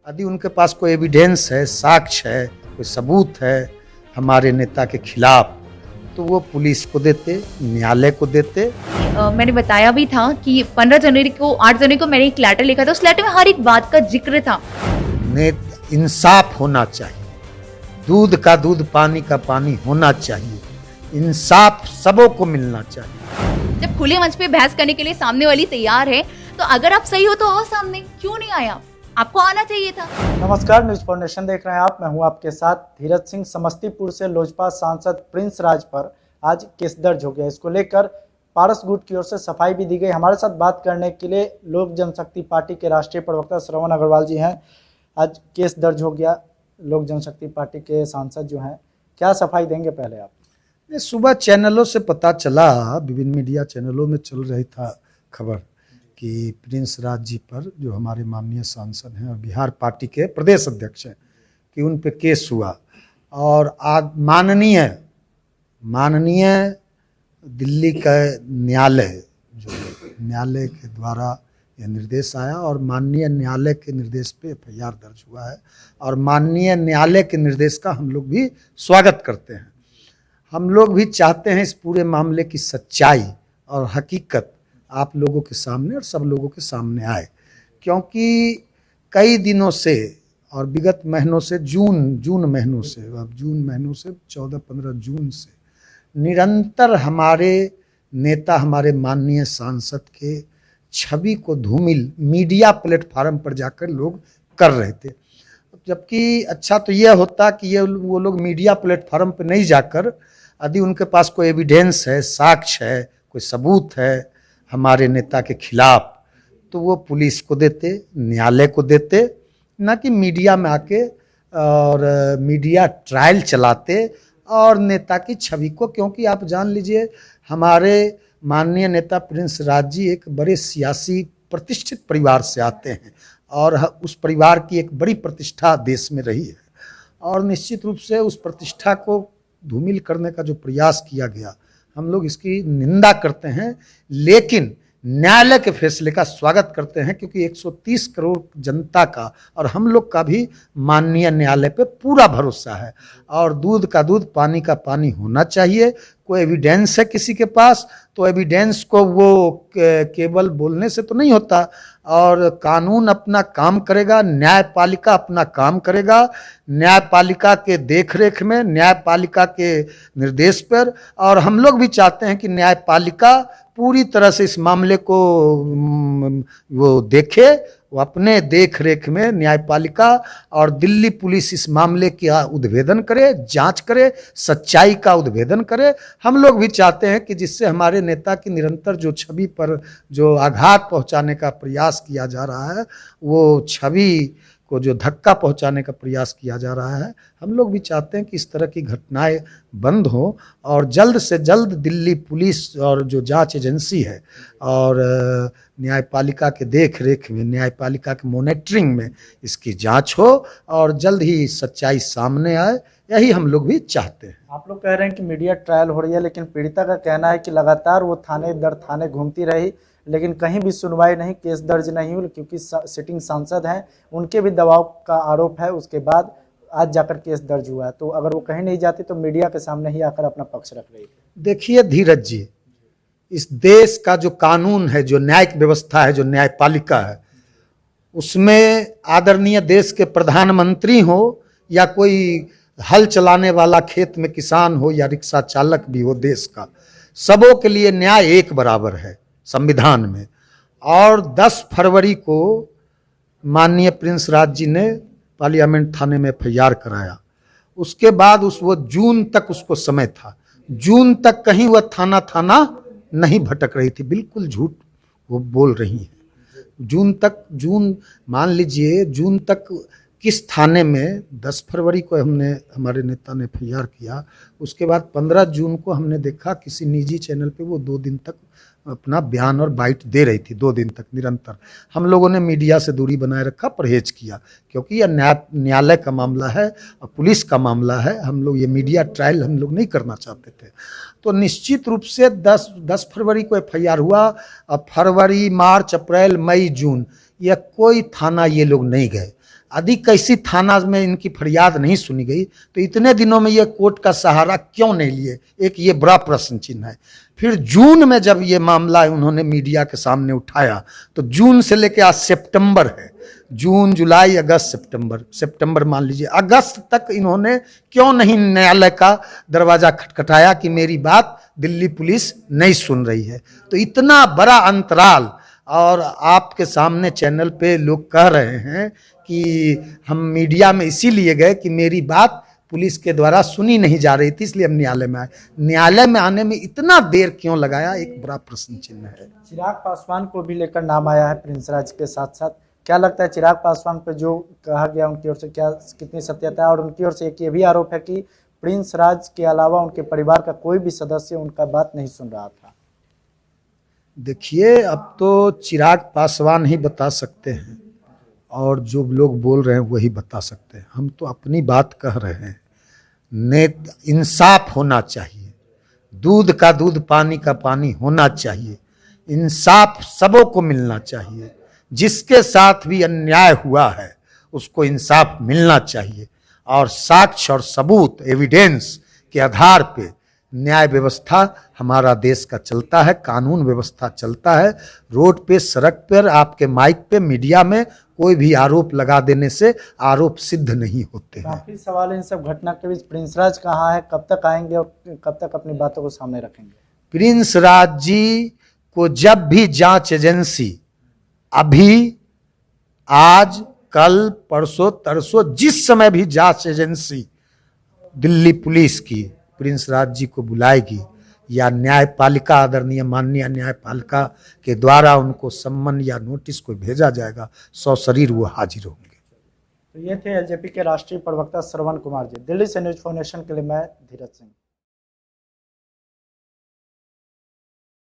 यदि उनके पास कोई एविडेंस है, साक्ष्य है, कोई सबूत है हमारे नेता के खिलाफ, तो वो पुलिस को देते, न्यायालय को देते। मैंने बताया भी था कि 15 जनवरी को 8 जनवरी को मैंने एक लेटर लिखा था। उस लेटर में हर एक बात का जिक्र था। इंसाफ होना चाहिए, दूध का दूध, पानी का पानी होना चाहिए, इंसाफ सबों को मिलना चाहिए। जब खुले मंच पे बहस करने के लिए सामने वाली तैयार है, तो अगर आप सही हो तो आओ सामने, क्यों नहीं आया? आपको आना चाहिए था। नमस्कार, न्यूज फाउंडेशन देख रहे हैं आप। मैं हूं आपके साथ धीरज सिंह। समस्तीपुर से लोजपा सांसद प्रिंस राज पर आज केस दर्ज हो गया। इसको लेकर पारस गुट की ओर से सफाई भी दी गई। हमारे साथ बात करने के लिए लोक जनशक्ति पार्टी के राष्ट्रीय प्रवक्ता श्रवण अग्रवाल जी हैं। आज केस दर्ज हो गया, लोक जनशक्ति पार्टी के सांसद जो हैं, क्या सफाई देंगे पहले आप? सुबह चैनलों से पता चला, विभिन्न मीडिया चैनलों में चल रही था खबर कि प्रिंस राज जी पर, जो हमारे माननीय सांसद हैं और बिहार पार्टी के प्रदेश अध्यक्ष हैं, कि उन पे केस हुआ। और आज माननीय दिल्ली का न्यायालय, जो न्यायालय के द्वारा यह निर्देश आया और माननीय न्यायालय के निर्देश पे एफआईआर दर्ज हुआ है। और माननीय न्यायालय के निर्देश का हम लोग भी स्वागत करते हैं। हम लोग भी चाहते हैं इस पूरे मामले की सच्चाई और हकीकत आप लोगों के सामने और सब लोगों के सामने आए, क्योंकि कई दिनों से और विगत महीनों से, जून महीनों से 14-15 जून से निरंतर हमारे नेता, हमारे माननीय सांसद के छवि को धूमिल मीडिया प्लेटफार्म पर जाकर लोग कर रहे थे। जबकि अच्छा तो यह होता कि वो लोग मीडिया प्लेटफार्म पर नहीं जाकर, यदि उनके पास कोई एविडेंस है, साक्ष्य है, कोई सबूत है हमारे नेता के खिलाफ, तो वो पुलिस को देते, न्यायालय को देते, ना कि मीडिया में आके और मीडिया ट्रायल चलाते और नेता की छवि को। क्योंकि आप जान लीजिए, हमारे माननीय नेता प्रिंस राज जी एक बड़े सियासी प्रतिष्ठित परिवार से आते हैं और उस परिवार की एक बड़ी प्रतिष्ठा देश में रही है। और निश्चित रूप से उस प्रतिष्ठा को धूमिल करने का जो प्रयास किया गया, हम लोग इसकी निंदा करते हैं, लेकिन न्यायालय के फैसले का स्वागत करते हैं, क्योंकि 130 करोड़ जनता का और हम लोग का भी माननीय न्यायालय पे पूरा भरोसा है। और दूध का दूध, पानी का पानी होना चाहिए। कोई एविडेंस है किसी के पास, तो एविडेंस को वो केवल बोलने से तो नहीं होता, और कानून अपना काम करेगा, न्यायपालिका अपना काम करेगा, न्यायपालिका के देखरेख में, न्यायपालिका के निर्देश पर। और हम लोग भी चाहते हैं कि न्यायपालिका पूरी तरह से इस मामले को वो देखे, वो अपने देख रेख में न्यायपालिका और दिल्ली पुलिस इस मामले का उद्भेदन करे, जांच करे, सच्चाई का उद्भेदन करे। हम लोग भी चाहते हैं कि जिससे हमारे नेता की निरंतर जो छवि पर जो आघात पहुंचाने का प्रयास किया जा रहा है, वो छवि को जो धक्का पहुंचाने का प्रयास किया जा रहा है, हम लोग भी चाहते हैं कि इस तरह की घटनाएं बंद हो और जल्द से जल्द दिल्ली पुलिस और जो जांच एजेंसी है और न्यायपालिका के देख रेख में, न्यायपालिका के मॉनिटरिंग में इसकी जांच हो और जल्द ही सच्चाई सामने आए। यही हम लोग भी चाहते हैं। आप लोग कह रहे हैं कि मीडिया ट्रायल हो रही है, लेकिन पीड़िता का कहना है कि लगातार वो थाने दर थाने घूमती रही, लेकिन कहीं भी सुनवाई नहीं, केस दर्ज नहीं हुई, क्योंकि सिटिंग सांसद हैं, उनके भी दबाव का आरोप है। उसके बाद आज जाकर केस दर्ज हुआ है, तो अगर वो कहीं नहीं जाती तो मीडिया के सामने ही आकर अपना पक्ष रख रही है। देखिए धीरज जी, इस देश का जो कानून है, जो न्यायिक व्यवस्था है, जो न्यायपालिका है, उसमें आदरणीय देश के प्रधानमंत्री हो या कोई हल चलाने वाला खेत में किसान हो या रिक्शा चालक भी हो, देश का सबों के लिए न्याय एक बराबर है संविधान में। और 10 फरवरी को माननीय प्रिंस राज जी ने पार्लियामेंट थाने में एफआईआर कराया। उसके बाद वो जून तक उसको समय था, जून तक कहीं वह थाना नहीं भटक रही थी। बिल्कुल झूठ वो बोल रही हैं। जून मान लीजिए, जून तक किस थाने में 10 फरवरी को हमारे नेता ने एफआईआर किया। उसके बाद 15 जून को हमने देखा किसी निजी चैनल पे वो 2 दिन तक अपना बयान और बाइट दे रही थी, 2 दिन तक निरंतर। हम लोगों ने मीडिया से दूरी बनाए रखा, परहेज किया, क्योंकि यह न्यायालय का मामला है और पुलिस का मामला है। हम लोग ये मीडिया ट्रायल हम लोग नहीं करना चाहते थे। तो निश्चित रूप से 10 फरवरी को एफआईआर हुआ। अब फरवरी, मार्च, अप्रैल, मई, जून, यह कोई थाना ये लोग नहीं गए। यदि किसी थाना में इनकी फरियाद नहीं सुनी गई तो इतने दिनों में ये कोर्ट का सहारा क्यों नहीं लिए, एक ये बड़ा प्रश्न चिन्ह है। फिर जून में जब ये मामला उन्होंने मीडिया के सामने उठाया तो जून से लेकर आज सितंबर है, जून जुलाई अगस्त सितंबर मान लीजिए, अगस्त तक इन्होंने क्यों नहीं न्यायालय का दरवाजा खटखटाया कि मेरी बात दिल्ली पुलिस नहीं सुन रही है। तो इतना बड़ा अंतराल, और आपके सामने चैनल पे लोग कह रहे हैं कि हम मीडिया में इसीलिए गए कि मेरी बात पुलिस के द्वारा सुनी नहीं जा रही थी, इसलिए हम न्यायालय में आए। न्यायालय में आने में इतना देर क्यों लगाया, एक बड़ा प्रश्न चिन्ह है। चिराग पासवान को भी लेकर नाम आया है प्रिंस राज के साथ साथ, क्या लगता है चिराग पासवान पे जो कहा गया उनकी ओर से क्या कितनी सत्यता है? और उनकी ओर से एक ये भी आरोप है कि प्रिंस राज के अलावा उनके परिवार का कोई भी सदस्य उनका बात नहीं सुन रहा था। देखिए, अब तो चिराग पासवान ही बता सकते हैं और जो लोग बोल रहे हैं वही बता सकते हैं। हम तो अपनी बात कह रहे हैं। इंसाफ होना चाहिए, दूध का दूध पानी का पानी होना चाहिए, इंसाफ सबों को मिलना चाहिए। जिसके साथ भी अन्याय हुआ है उसको इंसाफ मिलना चाहिए, और साक्ष्य और सबूत एविडेंस के आधार पे न्याय व्यवस्था हमारा देश का चलता है, कानून व्यवस्था चलता है। रोड पे, सड़क पर, आपके माइक पे, मीडिया में कोई भी आरोप लगा देने से आरोप सिद्ध नहीं होते हैं। काफी सवाल इन सब घटना के बीच प्रिंस राज कहाँ है, कब तक आएंगे और कब तक अपनी बातों को सामने रखेंगे? प्रिंस राज जी को जब भी जांच एजेंसी, अभी, आज, कल, परसों, तरसों, जिस समय भी जांच एजेंसी दिल्ली पुलिस की प्रिंस राज जी को बुलाएगी या न्यायपालिका, आदरणीय माननीय न्यायपालिका के द्वारा उनको सम्मन या नोटिस को भेजा जाएगा, सशरीर वो हाजिर होंगे। तो ये थे एलजेपी के राष्ट्रीय प्रवक्ता श्रवण कुमार जी। दिल्ली से न्यूज़ 4 नेशन के लिए मैं धीरज सिंह।